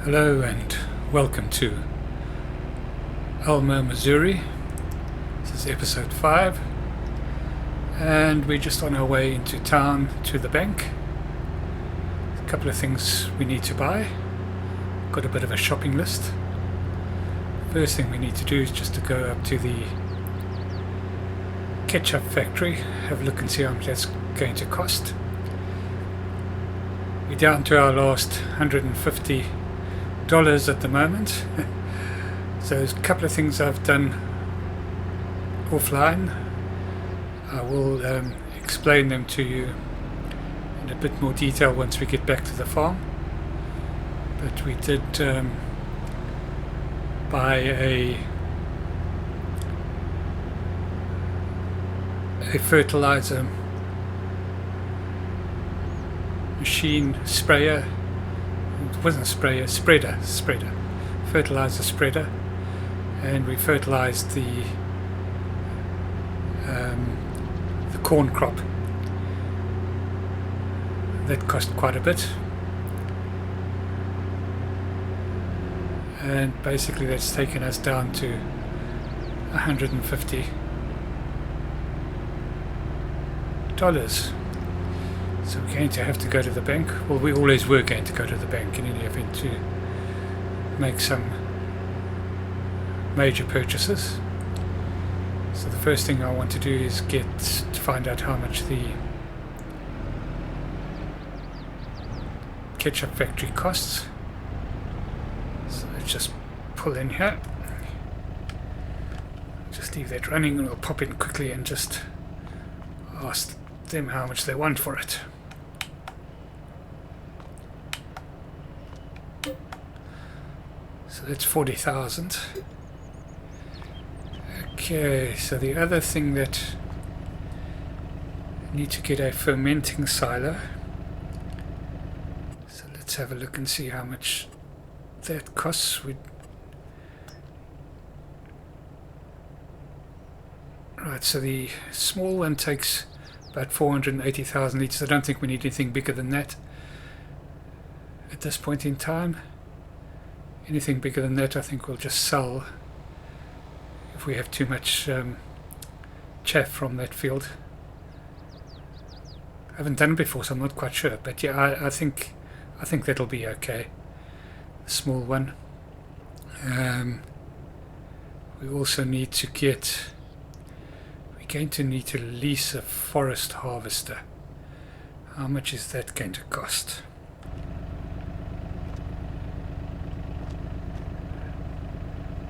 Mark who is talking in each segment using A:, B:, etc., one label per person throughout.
A: Hello and welcome to Alma Missouri. This is episode 5 and we're just on our way into town to the bank. A couple of things we need to buy. Got a bit of a shopping list. First thing we need to do is just to go up to the Ketchup factory, have a look and see how much that's going to cost. We're down to our last $150 at the moment. So there's a couple of things I've done offline. I will explain them to you in a bit more detail once we get back to the farm. But we did buy a fertilizer machine sprayer. It wasn't a sprayer, spreader, fertilizer spreader, and we fertilized the corn crop. That cost quite a bit, and basically that's taken us down to $150. So we're going to have to go to the bank. Well, we always were going to go to the bank in any event to make some major purchases. So the first thing I want to do is find out how much the ketchup factory costs. So let's just pull in here. Just leave that running and we'll pop in quickly and just ask them how much they want for it. So that's 40,000. Okay, so the other thing that I need to get a fermenting silo. So let's have a look and see how much that costs. Right, so the small one takes about 480,000 litres. I don't think we need anything bigger than that at this point in time. Anything bigger than that I think we'll just sell if we have too much chaff from that field. I haven't done it before, so I'm not quite sure, but yeah, I think that'll be okay. The small one. We also need to we're going to need to lease a forest harvester. How much is that going to cost?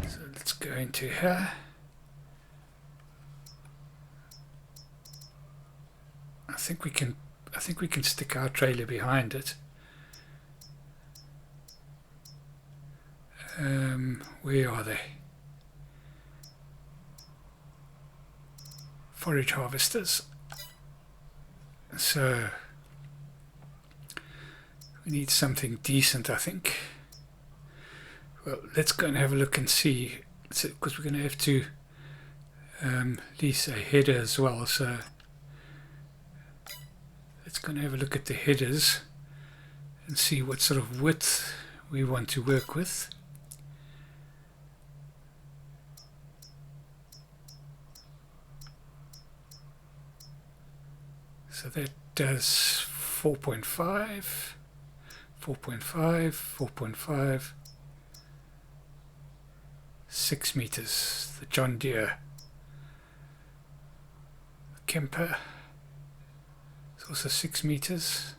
A: So let's go into here. I think we can stick our trailer behind it. Where are they? Forage harvesters. So we need something decent, I think. Well, let's go and have a look and see, because we're going to have to lease a header as well. So let's go and have a look at the headers and see what sort of width we want to work with. So that does 4.5, 4.5, 4.5, 6 meters. The John Deere, the Kemper is also 6 meters.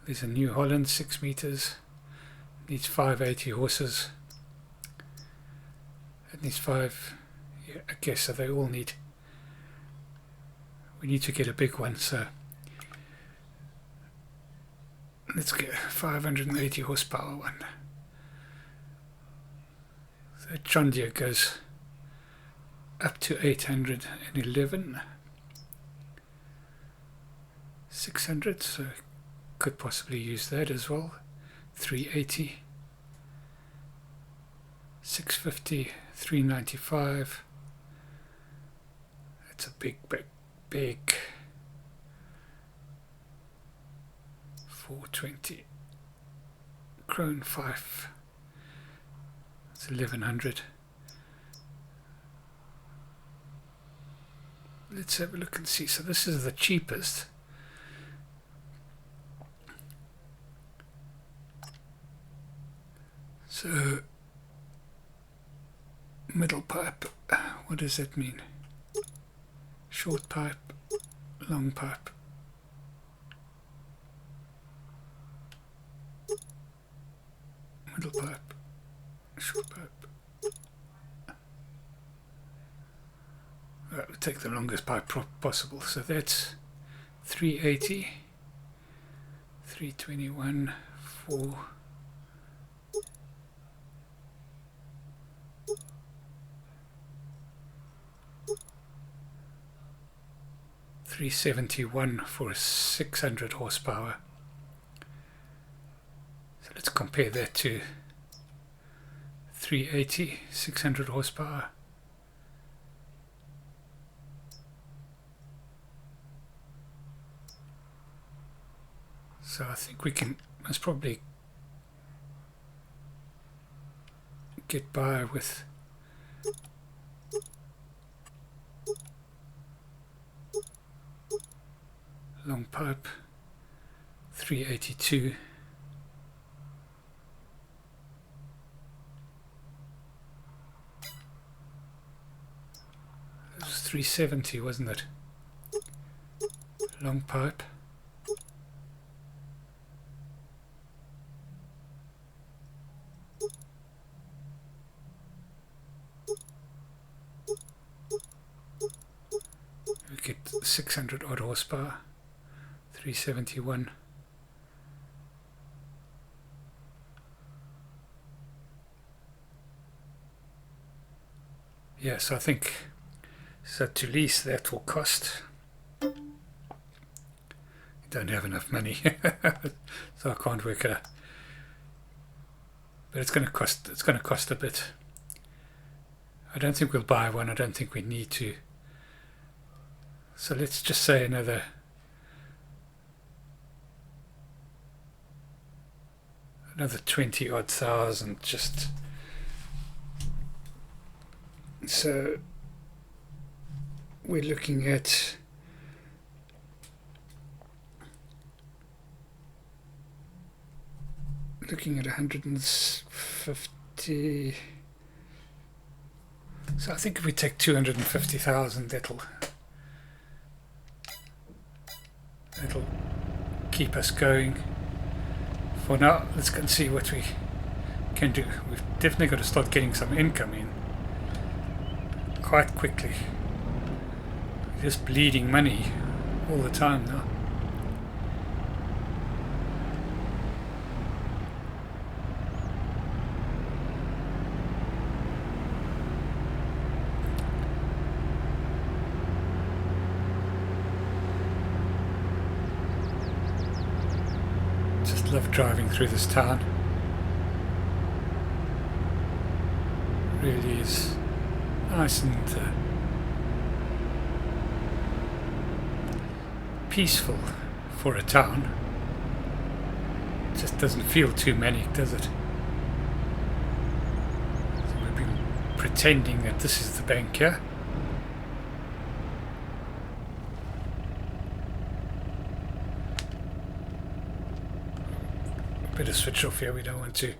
A: There's a New Holland 6 meters. Needs 580 horses. It needs 5. Yeah, I guess so. They all need. We need to get a big one, so let's get a 580 horsepower one. So John Deere goes up to 811, 600, so could possibly use that as well. 380, 650, 395. That's a big 420 Krone 5 It's 1100. Let's have a look and see. So this is the cheapest. So middle pipe, what does that mean? Short pipe, long pipe. Middle pipe, short pipe. Right, we'll take the longest pipe possible. So that's 380, 321, 4. $371 for 600 horsepower. So let's compare that to 380, 600 horsepower. So I think we can most probably get by with long pipe 382. It was 370, wasn't it? Long pipe. We get 600 odd horsepower. 371. Yes, I think so. To lease that will cost. You don't have enough money, so I can't work it out. But it's going to cost. It's going to cost a bit. I don't think we'll buy one. I don't think we need to. So let's just say another 20 odd thousand, just so we're looking at looking at 150. So I think if we take 250,000, that'll keep us going. For now, let's go and see what we can do. We've definitely got to start getting some income in quite quickly. Just bleeding money all the time now. Love driving through this town. Really is nice and peaceful for a town. It just doesn't feel too manic, does it? So we've been pretending that this is the bank here. Better switch off here, we don't want to.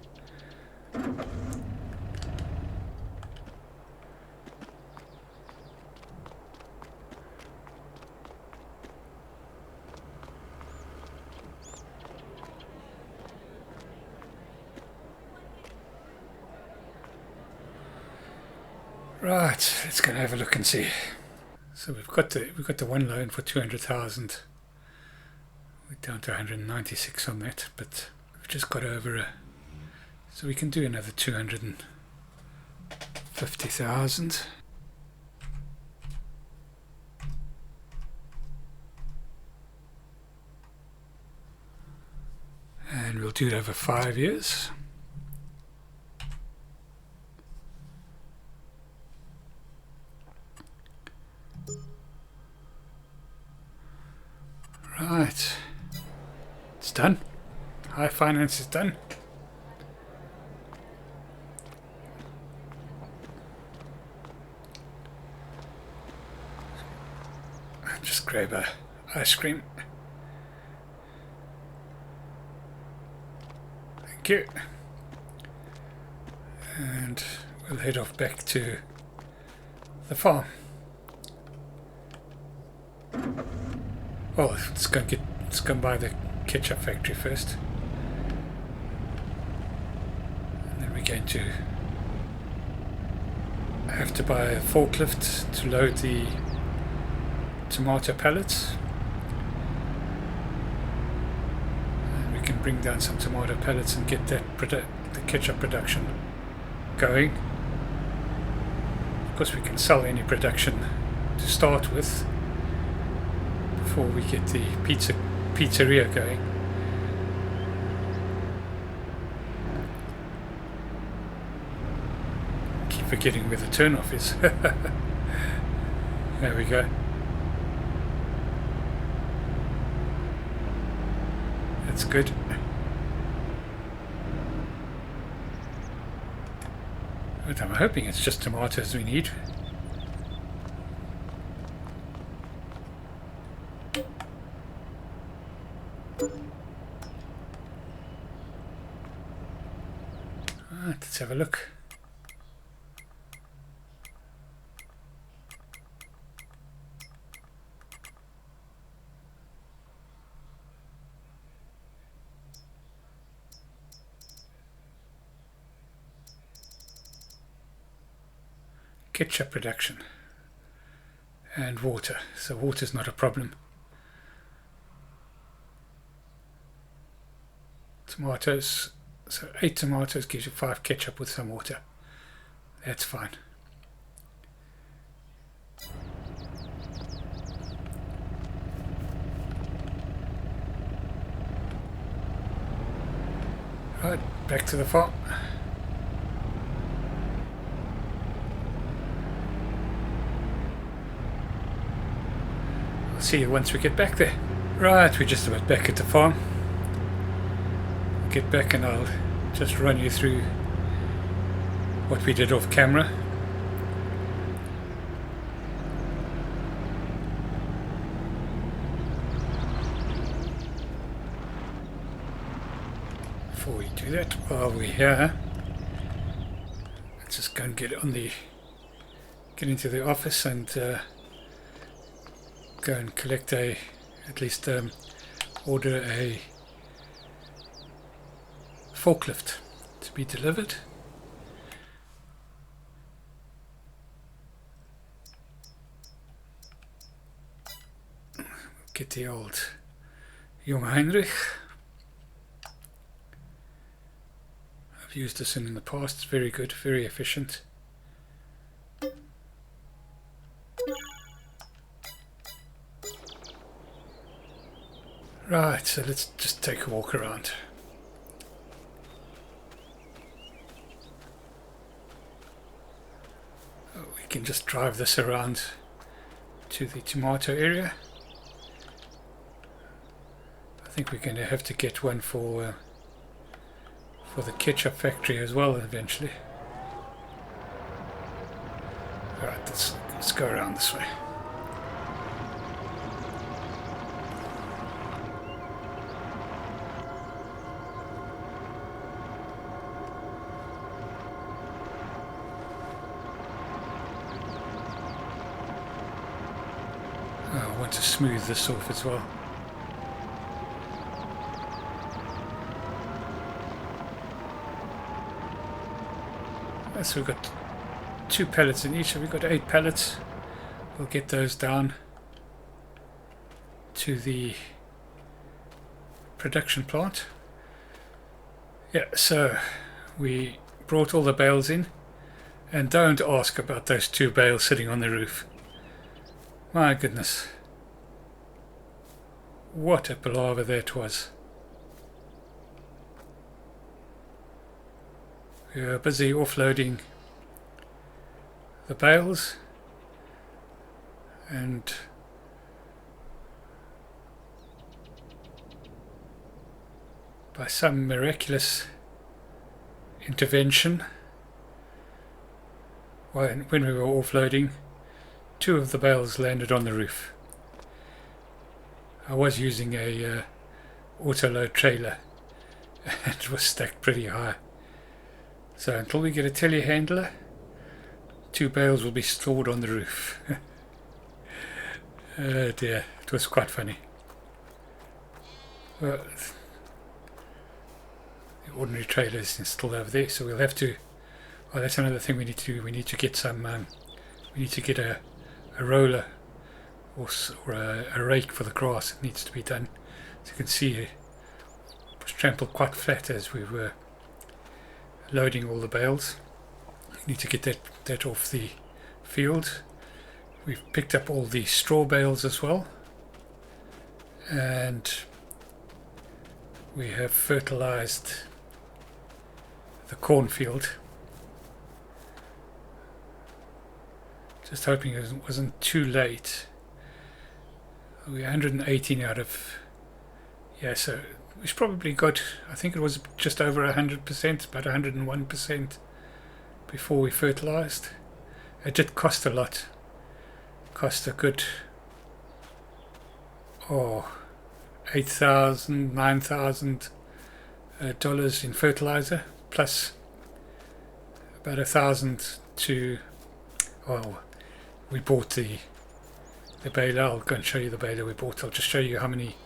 A: Right, let's go and have a look and see. So we've got the one loan for 200,000. We're down to 196 on that, but we've just got over a, so we can do another 250,000. And we'll do it over 5 years. Right, it's done. High finance is done. just grab a ice cream. Thank you. And we'll head off back to the farm. Well, let's go by the ketchup factory first. And then we're going to have to buy a forklift to load the tomato pallets. And we can bring down some tomato pallets and get that the ketchup production going. Of course, we can sell any production to start with before we get the pizzeria going. Keep forgetting where the turnoff is. There we go. That's good. But I'm hoping it's just tomatoes we need. Alright, let's have a look. Ketchup production and water, so water's not a problem. Tomatoes, so 8 tomatoes gives you 5 ketchup with some water. That's fine. Right, back to the farm. See you once we get back there. Right, we're just about back at the farm. I'll get back and I'll just run you through what we did off camera. Before we do that, while we're here, let's just go and get into the office and go and collect order a forklift to be delivered. Get the old Young Heinrich. I've used this in the past. It's very good, very efficient. Right, so let's just take a walk around. We can just drive this around to the tomato area. I think we're going to have to get one for the ketchup factory as well eventually. Alright, let's go around this way. I want to smooth this off as well. So we've got 2 pallets in each, so we've got 8 pallets. We'll get those down to the production plant. Yeah, so we brought all the bales in, and don't ask about those 2 bales sitting on the roof. My goodness, what a palaver that was. We were busy offloading the bales, and by some miraculous intervention, when we were offloading, 2 of the bales landed on the roof. I was using a auto load trailer and it was stacked pretty high. So until we get a telehandler, 2 bales will be stored on the roof. Oh dear, it was quite funny. Well, the ordinary trailer is still over there, so we'll have to. Oh, that's another thing we need to do. We need to get some. We need to get a roller or a rake for the grass. It needs to be done. As you can see, it was trampled quite flat as we were loading all the bales. We need to get that off the field. We've picked up all the straw bales as well, and we have fertilized the cornfield. Just hoping it wasn't too late. We're 118 out of, yeah, so we've probably got, I think it was just over 100%, about 101% before we fertilized. It did cost a lot. Cost a good, $8,000, $9,000 in fertilizer, plus about 1,000 to, well, we bought the baler. I'll go and show you the baler we bought. I'll just show you how many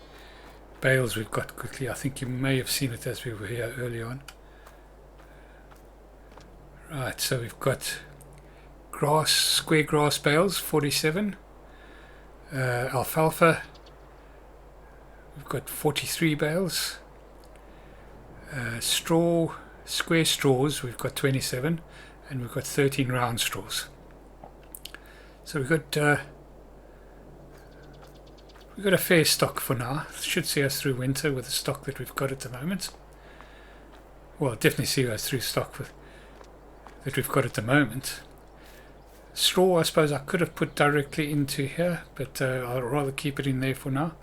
A: bales we've got quickly. I think you may have seen it as we were here early on. Right, so we've got square grass bales, 47. Alfalfa, we've got 43 bales. Square straws, we've got 27, and we've got 13 round straws. So we've got a fair stock for now. It should see us through winter with the stock that we've got at the moment. Well, definitely see us through stock that we've got at the moment. Straw, I suppose I could have put directly into here, but I'll rather keep it in there for now.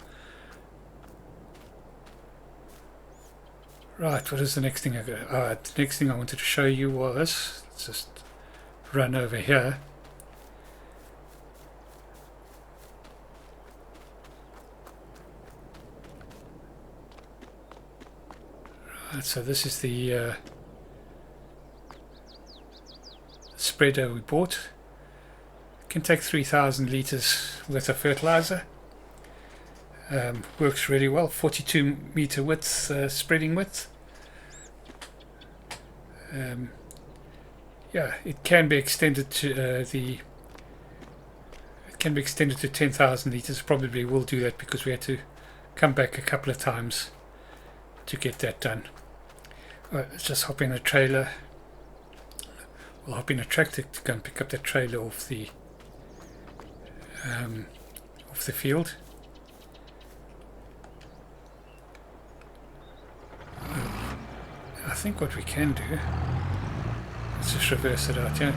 A: Right, what is the next thing the next thing I wanted to show you was, let's just run over here. Right, so this is the spreader we bought. Can take 3,000 litres worth of fertilizer. Works really well. 42 meter width, spreading width. Yeah, it can be extended to it can be extended to 10,000 litres. Probably will do that because we had to come back a couple of times to get that done. Right, let's just hop in a trailer. We'll hop in a tractor to go and pick up that trailer off the field. I think what we can do, let's just reverse it out here.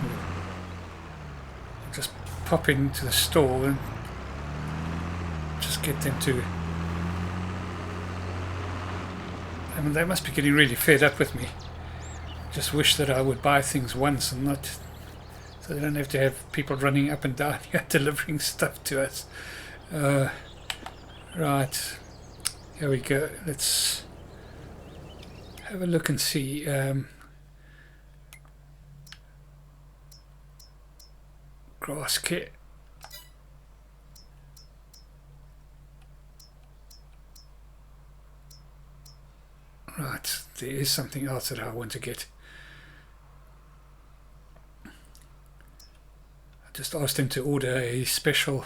A: We'll just pop into the store and just get them to. I mean, they must be getting really fed up with me. Just wish that I would buy things once and not, so they don't have to have people running up and down here delivering stuff to us. Right, here we go. Let's have a look and see. Grass kit. Right, there is something else that I want to get. I just asked him to order a special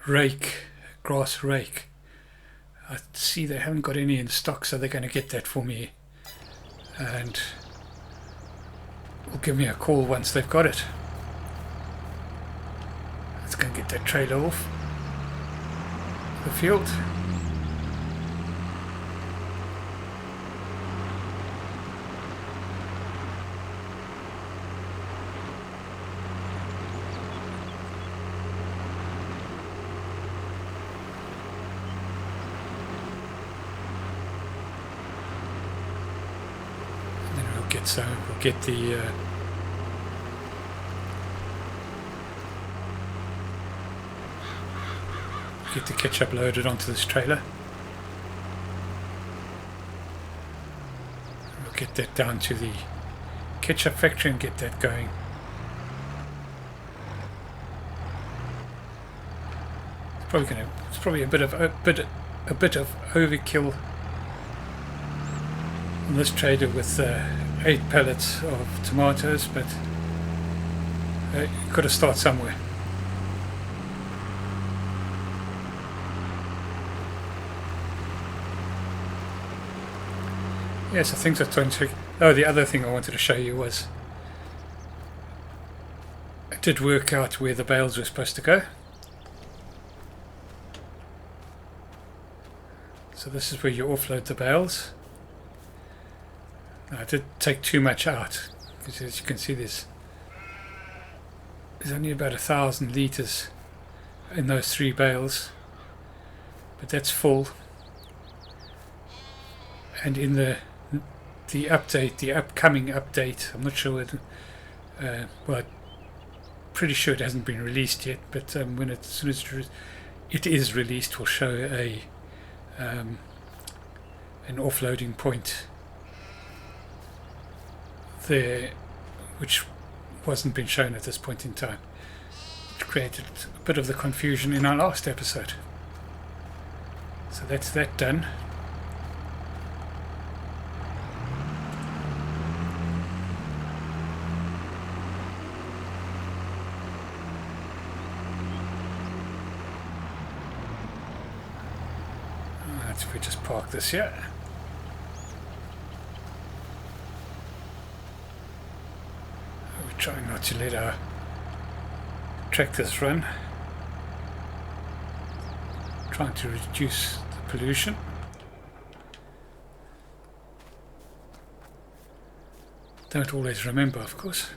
A: rake, grass rake. I see they haven't got any in stock, so they're going to get that for me and will give me a call once they've got it. Let's go and get that trailer off the field. So we'll get the get the ketchup loaded onto this trailer. We'll get that down to the ketchup factory and get that going. It's probably a bit of overkill on this trailer with 8 pallets of tomatoes, but you've got to start somewhere. Yes, so things are trying to. Oh, the other thing I wanted to show you was I did work out where the bales were supposed to go. So this is where you offload the bales. Now, I did take too much out because, as you can see, there's only about 1,000 litres in those 3 bales, but that's full. And in the update, the upcoming update, I'm not sure whether, well, I'm pretty sure it hasn't been released yet, but as soon as it is released, we'll show an offloading point there, which wasn't been shown at this point in time. It created a bit of the confusion in our last episode. So that's that done. Right, if we just park this here. We're trying not to let our tractors run. Trying to reduce the pollution. Don't always remember, of course.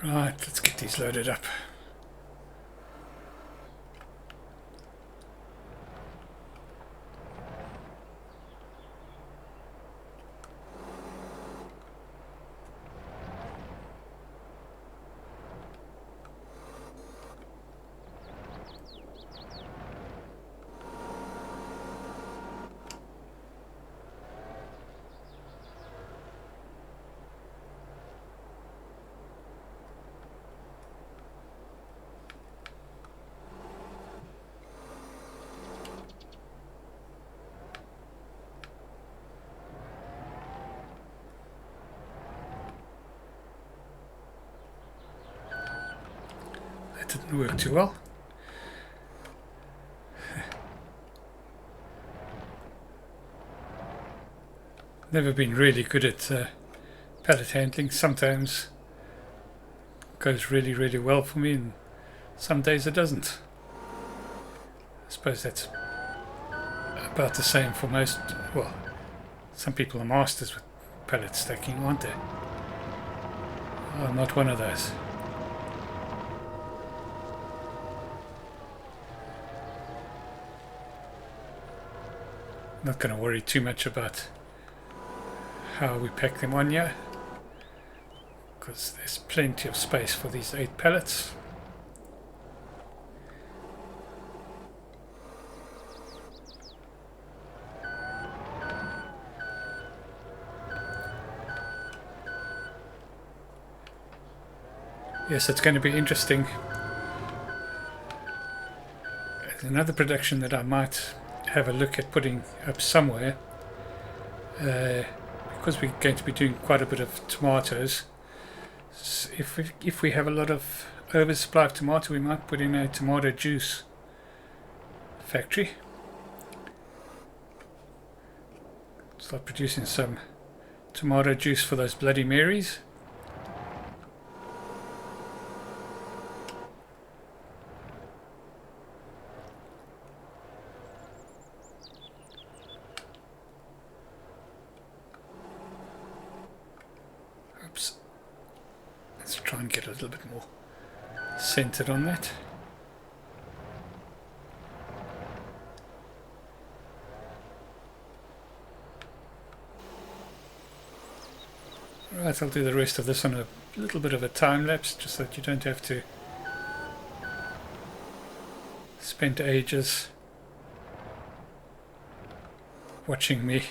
A: Right, let's get these loaded up. Didn't work too well. Never been really good at pallet handling. Sometimes it goes really, really well for me, and some days it doesn't. I suppose that's about the same for most. Well, some people are masters with pallet stacking, aren't they? I'm not one of those. Not going to worry too much about how we pack them on here, because there's plenty of space for these 8 pallets. Yes, it's going to be interesting. There's another production that I might have a look at putting up somewhere, because we're going to be doing quite a bit of tomatoes. So if we have a lot of oversupply of tomato, we might put in a tomato juice factory. Start producing some tomato juice for those Bloody Marys. try and get a little bit more centered on that. Right, I'll do the rest of this on a little bit of a time lapse, just so that you don't have to spend ages watching me.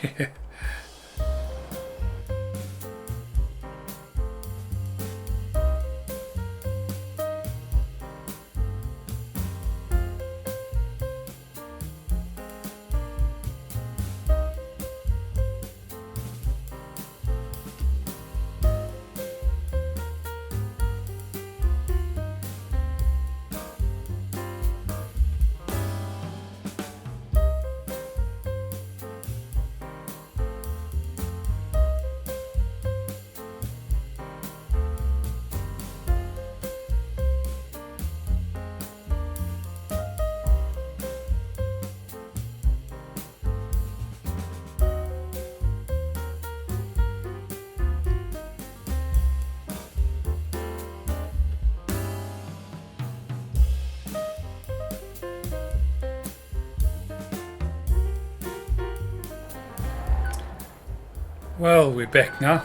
A: Well, we're back now.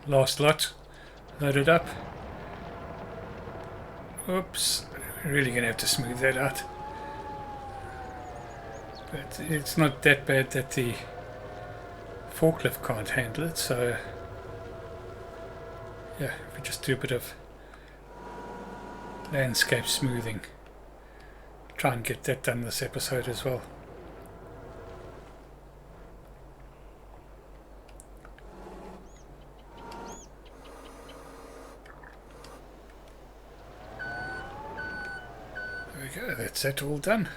A: Last lot loaded up. Oops, we're really going to have to smooth that out. But it's not that bad that the forklift can't handle it, so yeah, if we just do a bit of landscape smoothing, try and get that done this episode as well. There we go, that's that all done.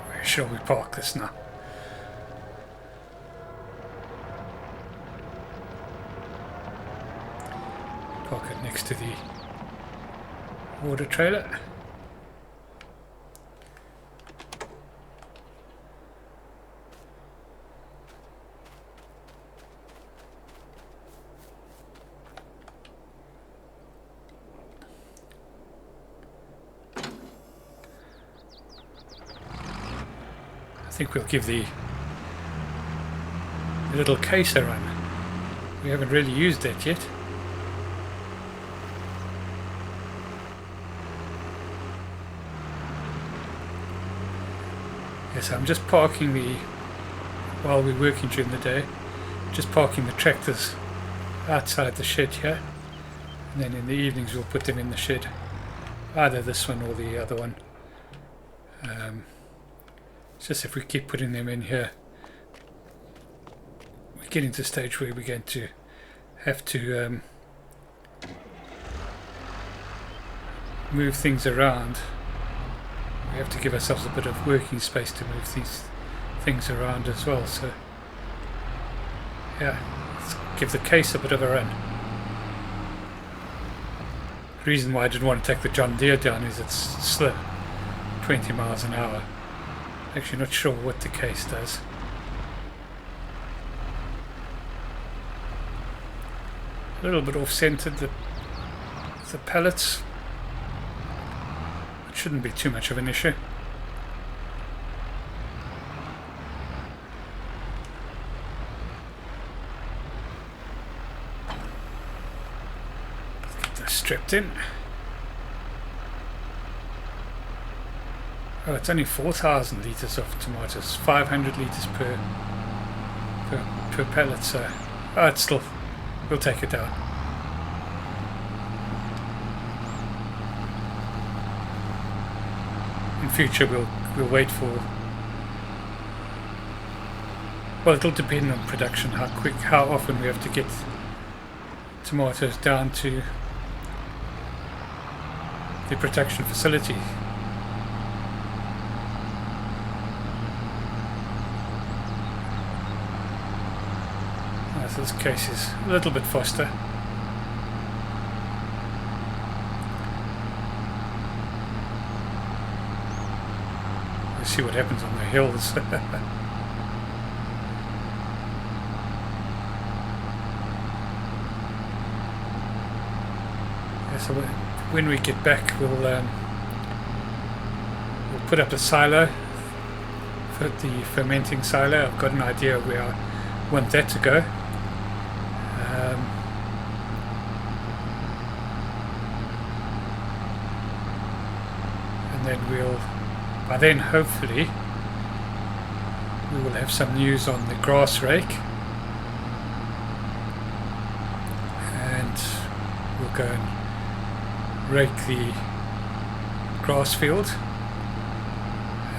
A: Where shall we park this now? Park it next to the water trailer. I think we'll give the little case a run. We haven't really used that yet. Yes, I'm just parking while we're working during the day, just parking the tractors outside the shed here, and then in the evenings we'll put them in the shed, either this one or the other one. It's just if we keep putting them in here, we're getting to a stage where we're going to have to move things around. We have to give ourselves a bit of working space to move these things around as well, so yeah, let's give the case a bit of a run. The reason why I didn't want to take the John Deere down is it's slow, 20 miles an hour. Actually not sure what the case does. A little bit off-centered, the pallets. It shouldn't be too much of an issue. Get those strapped in. Oh, it's only 4,000 litres of tomatoes, 500 litres per pallet, so oh, it's still, we'll take it down. In future we'll wait for, well, it'll depend on production, how often we have to get tomatoes down to the production facility. So this case is a little bit faster. We'll see what happens on the hills. So when we get back, we'll put up a silo for the fermenting silo. I've got an idea where I want that to go. And then by then hopefully we will have some news on the grass rake, and we'll go and rake the grass field.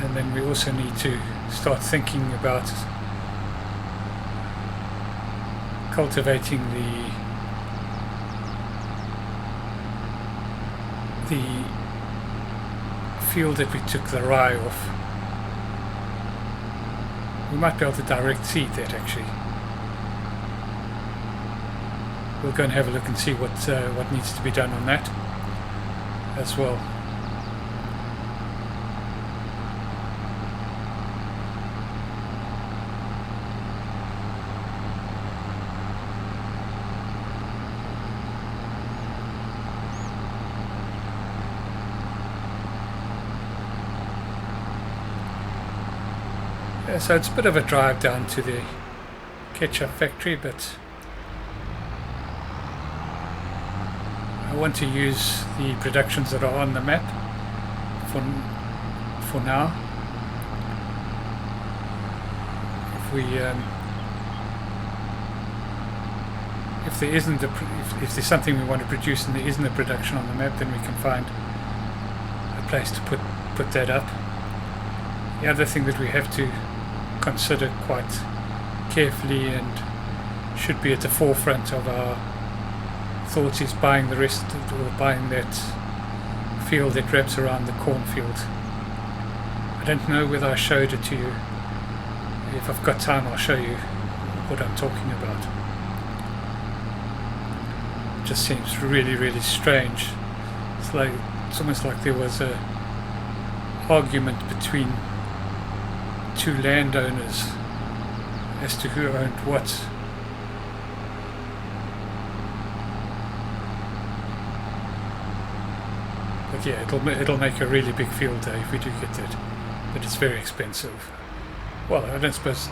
A: And then we also need to start thinking about cultivating the field that we took the rye off. We might be able to direct seed that actually. We'll go and have a look and see what needs to be done on that as well. Yeah, so it's a bit of a drive down to the Ketchup factory, but I want to use the productions that are on the map for now. If there isn't if there's something we want to produce and there isn't a production on the map, then we can find a place to put that up. The other thing that we have to consider quite carefully and should be at the forefront of our thoughts is buying the rest, or buying that field that wraps around the cornfield. I don't know whether I showed it to you. If I've got time, I'll show you what I'm talking about. It just seems really, really strange. It's almost like there was a argument between two landowners as to who owned what. But yeah, it'll make a really big field day if we do get that. But it's very expensive. Well, I suppose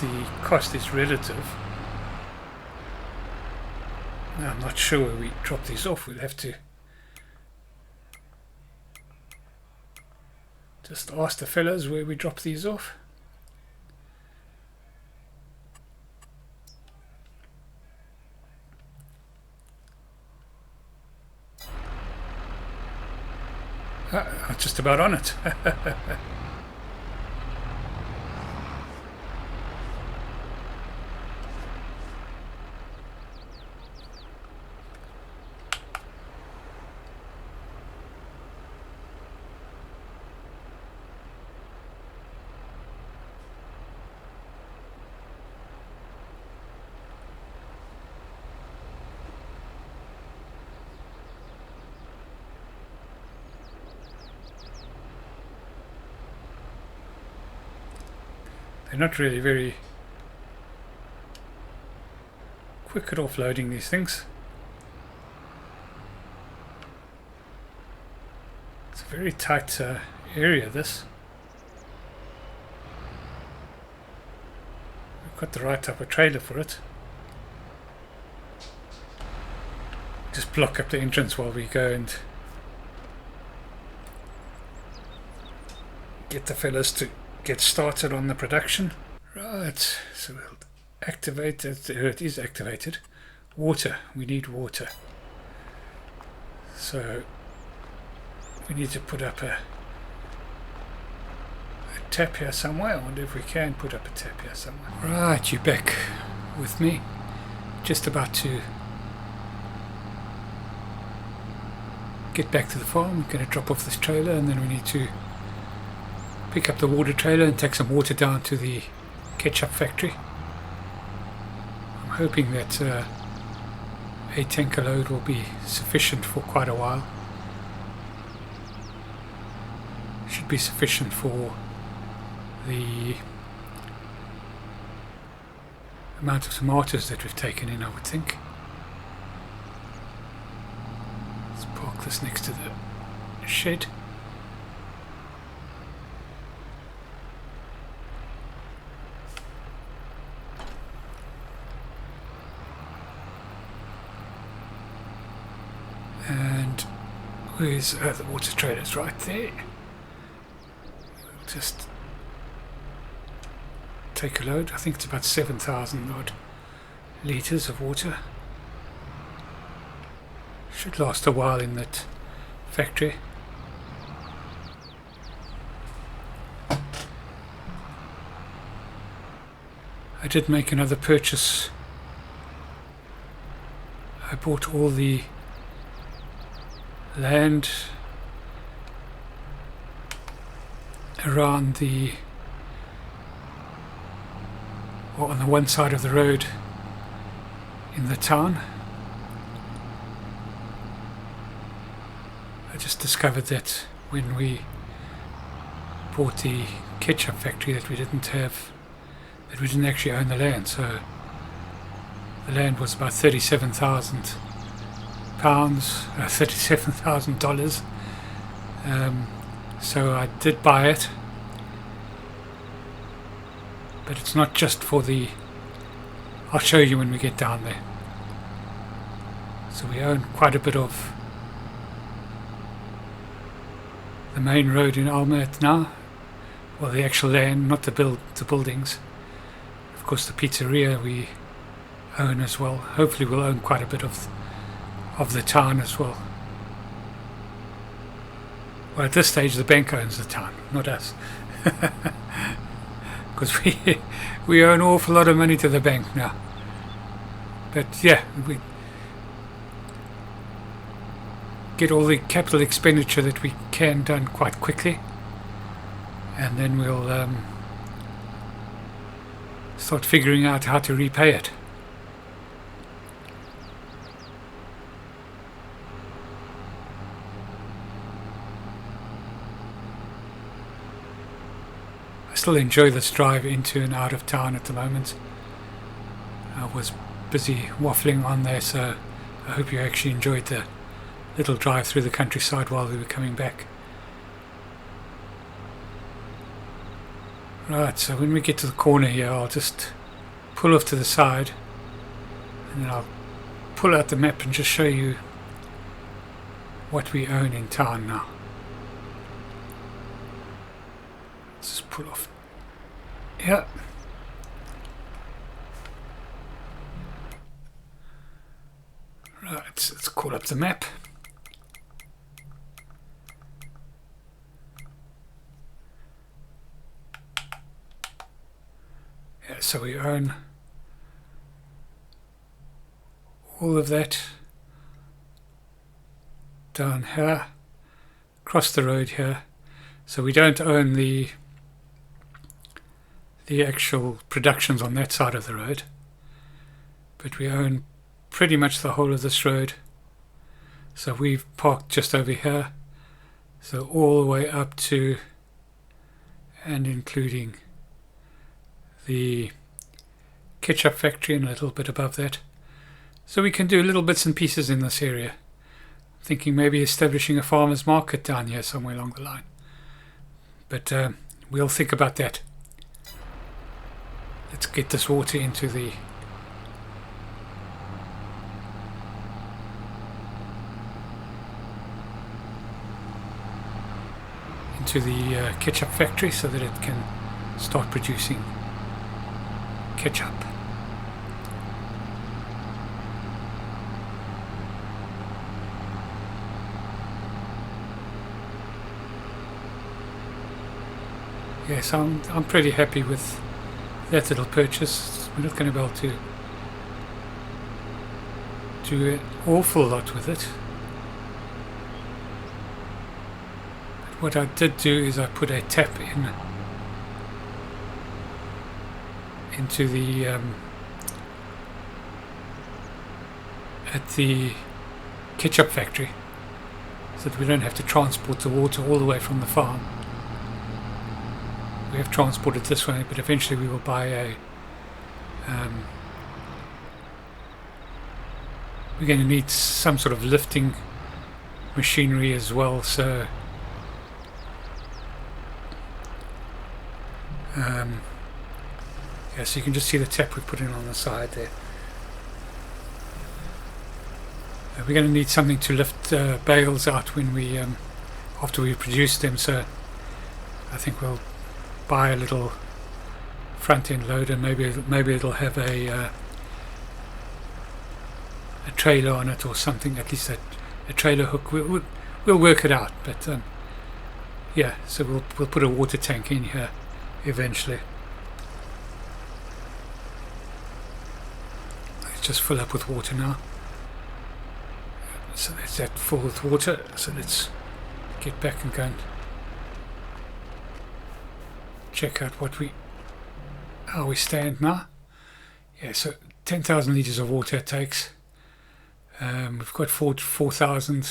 A: the cost is relative. Now, I'm not sure where we drop these off. We'll have to just ask the fellas where we drop these off. I'm just about on it. They're not really very quick at offloading these things. It's a very tight area, this. We've got the right type of trailer for it. Just block up the entrance while we go and get the fellas to get started on the production. Right, so we'll activate it. It is activated. Water, we need water. So we need to put up a tap here somewhere. I wonder if we can put up a tap here somewhere. Right, you're back with me. Just about to get back to the farm. We're going to drop off this trailer and then we need to pick up the water trailer and take some water down to the Ketchup factory. I'm hoping that a tanker load will be sufficient for quite a while. Should be sufficient for the amount of tomatoes that we've taken in, I would think. Let's park this next to the shed. And where's the water trailer's right there. We'll just take a load. I think it's about 7,000 odd litres of water. Should last a while in that factory. I did make another purchase. I bought all the land around on the one side of the road in the town. I just discovered that when we bought the ketchup factory that we didn't actually own the land, so the land was about £37,000, $37,000. So I did buy it, but it's not just for the. I'll show you when we get down there. So we own quite a bit of the main road in Alma now. Well, the actual land, not the buildings. Of course, the pizzeria we own as well. Hopefully, we'll own quite a bit of the town as well. Well, at this stage, the bank owns the town, not us, because we owe an awful lot of money to the bank now. But yeah, we get all the capital expenditure that we can done quite quickly, and then we'll start figuring out how to repay it. I still enjoy this drive into and out of town at the moment. I was busy waffling on there, so I hope you actually enjoyed the little drive through the countryside while we were coming back. Right, so when we get to the corner here, I'll just pull off to the side, and then I'll pull out the map and just show you what we own in town now. Let's just pull off. Yeah. Right, let's call up the map. Yeah, so we own all of that down here, across the road here. So we don't own the actual productions on that side of the road, but we own pretty much the whole of this road. So we've parked just over here, so all the way up to and including the ketchup factory and a little bit above that. So we can do little bits and pieces in this area. I'm thinking maybe establishing a farmer's market down here somewhere along the line, but we'll think about that. Let's get this water into the ketchup factory so that it can start producing ketchup. Yes, I'm pretty happy with that little purchase. We're not going to be able to do an awful lot with it. But what I did do is I put a tap in into the at the Ketchup factory, so that we don't have to transport the water all the way from the farm. We have transported this way, but eventually we will buy a we're going to need some sort of lifting machinery as well, so yeah, so you can just see the tap we put in on the side there. We're going to need something to lift bales out when we after we produce them, so I think we'll buy a little front end loader. Maybe it'll have a trailer on it or something, at least a trailer hook. We'll work it out, but yeah, so we'll put a water tank in here eventually. Let's just fill up with water now. So that's that full with water, so let's get back and go and check out how we stand now. Yeah, so 10,000 litres of water it takes. We've got 4,000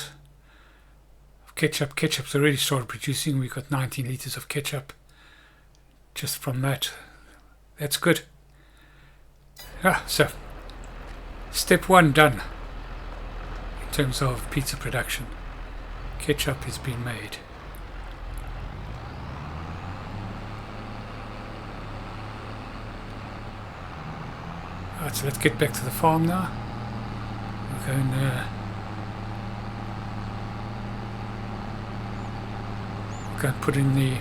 A: of ketchup. Ketchup's already started producing. We've got 19 litres of ketchup just from that. That's good. So step one done in terms of pizza production. Ketchup has been made. Alright, so let's get back to the farm now. We're going to put in the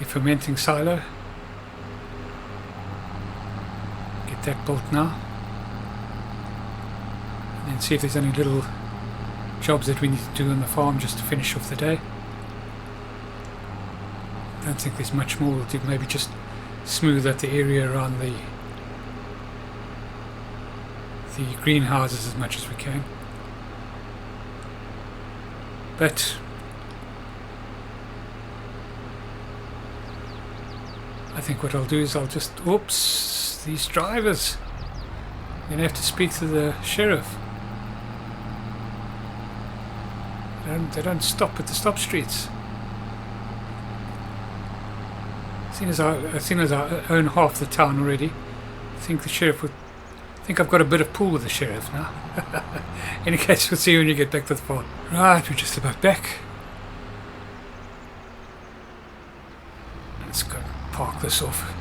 A: fermenting silo. Get that built now. And then see if there's any little jobs that we need to do on the farm just to finish off the day. I don't think there's much more we'll do. Maybe just smooth out the area around the greenhouses as much as we can. But I think what I'll do is I'll just, oops, these drivers. I'm going to have to speak to the sheriff. They don't stop at the stop streets. Seeing as I own half the town already, I think the sheriff would. I think I've got a bit of pull with the sheriff now. In any case, we'll see you when you get back to the farm. Right, we're just about back. Let's go park this off.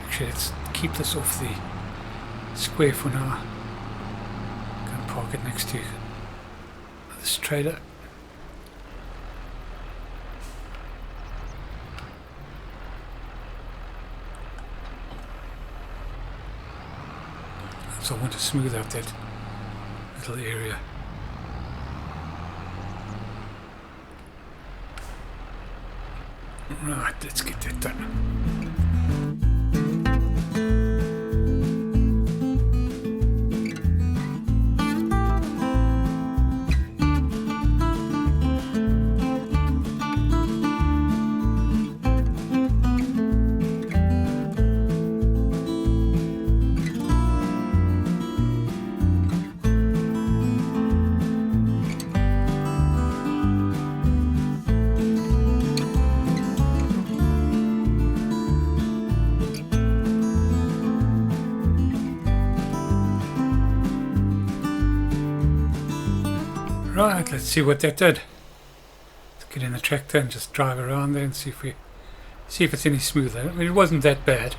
A: Actually, let's keep this off the square for now. Go and park it next to this trailer. So I want to smooth out that little area. Right, let's get that done. Right, let's see what that did. Let's get in the tractor and just drive around there and see if it's any smoother. I mean, it wasn't that bad.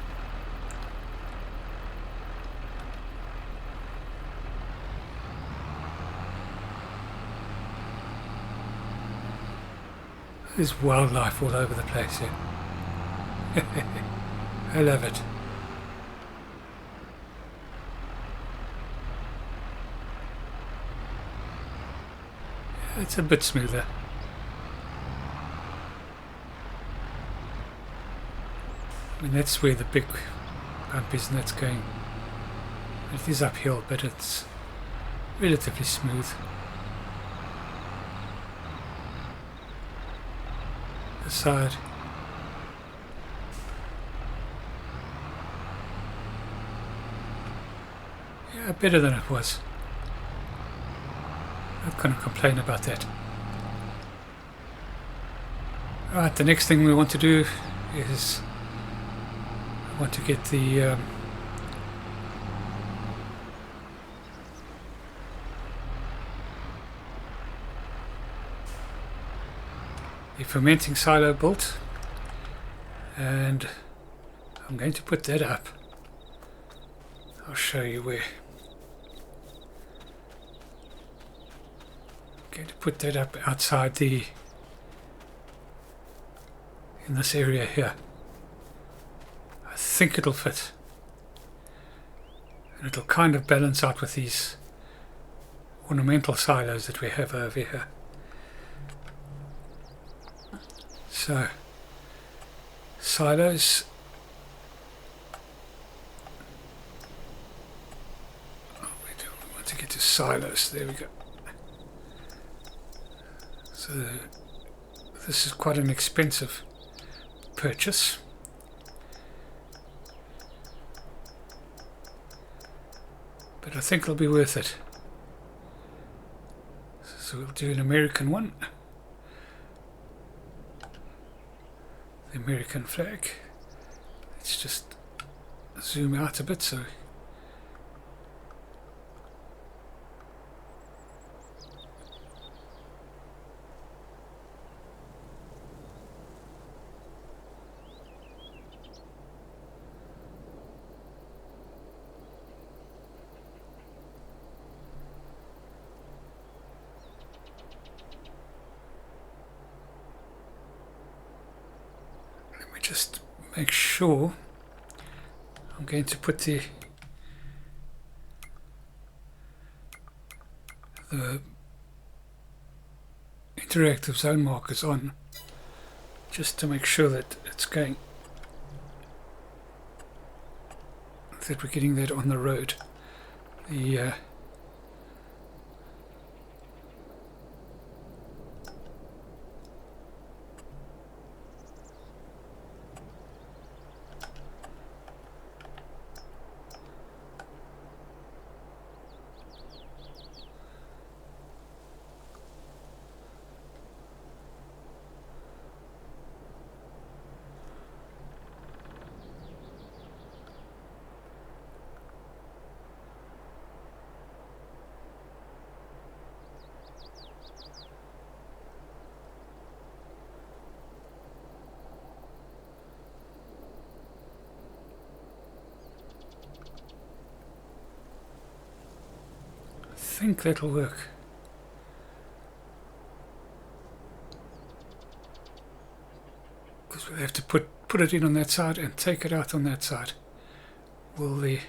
A: There's wildlife all over the place here. I love it. It's a bit smoother. I mean, that's where the big bump is, and that's going. It is uphill, but it's relatively smooth. The side. Yeah, better than it was. I'm not going to complain about that. Right, the next thing we want to do is I want to get the fermenting silo built, and I'm going to put that up. I'll show you where. I'm going to put that up outside in this area here. I think it'll fit, and it'll kind of balance out with these ornamental silos that we have over here. So, silos. Oh, we want to get to silos. There we go. So, this is quite an expensive purchase. But I think it'll be worth it. So we'll do an American one. The American flag. Let's just zoom out a bit so just make sure. I'm going to put the interactive zone markers on, just to make sure that it's going, that we're getting that on the road. The I think that'll work. Because we'll have to put it in on that side and take it out on that side. Will the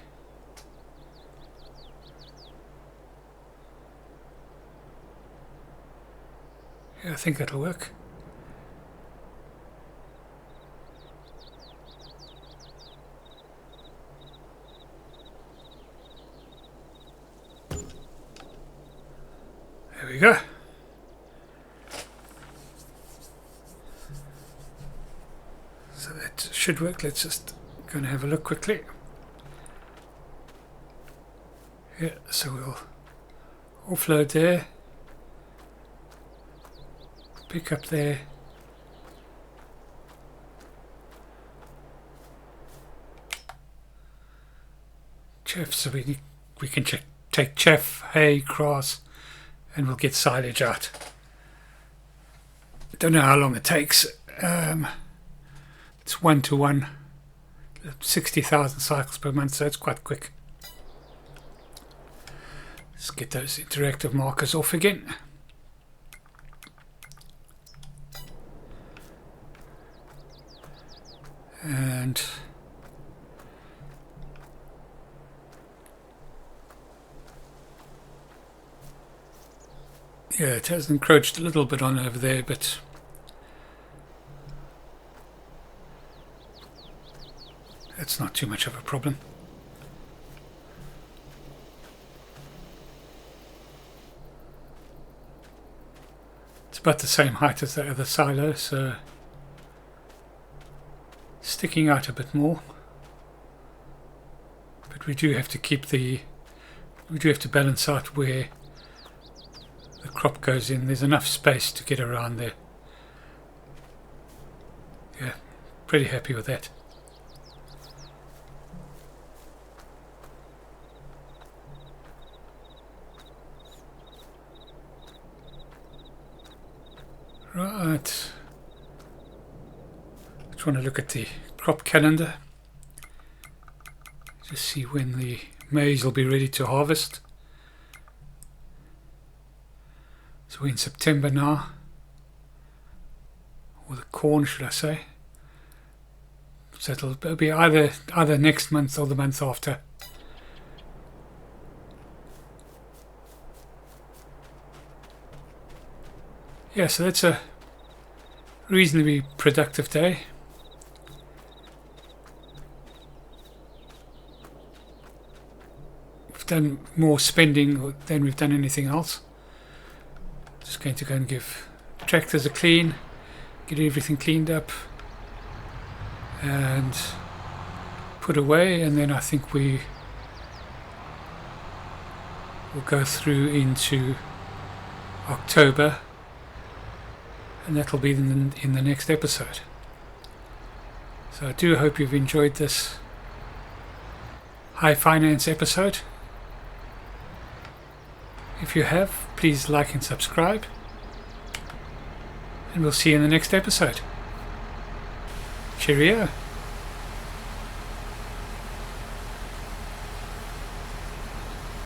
A: yeah, I think that'll work. There we go. So that should work. Let's just go and have a look quickly. Yeah, so we'll offload there, pick up there, chaff, so we can take chaff, hay, grass, and we'll get silage out. Don't know how long it takes. It's 1-to-1, 60,000 cycles per month, so it's quite quick. Let's get those interactive markers off again. And yeah, it has encroached a little bit on over there, but that's not too much of a problem. about the same height as the other silo, so sticking out a bit more. But we do have to balance out where the crop goes in. There's enough space to get around there. Yeah, pretty happy with that. Right. Just want to look at the crop calendar. Just see when the maize will be ready to harvest. So we're in September now. Or the corn, should I say. So it'll be either next month or the month after. Yeah, so that's a reasonably productive day. We've done more spending than we've done anything else. Just going to go and give tractors a clean, get everything cleaned up and put away, and then I think we will go through into October, and that'll be in the next episode. So I do hope you've enjoyed this high finance episode. If you have, please like and subscribe, and we'll see you in the next episode. Cheerio.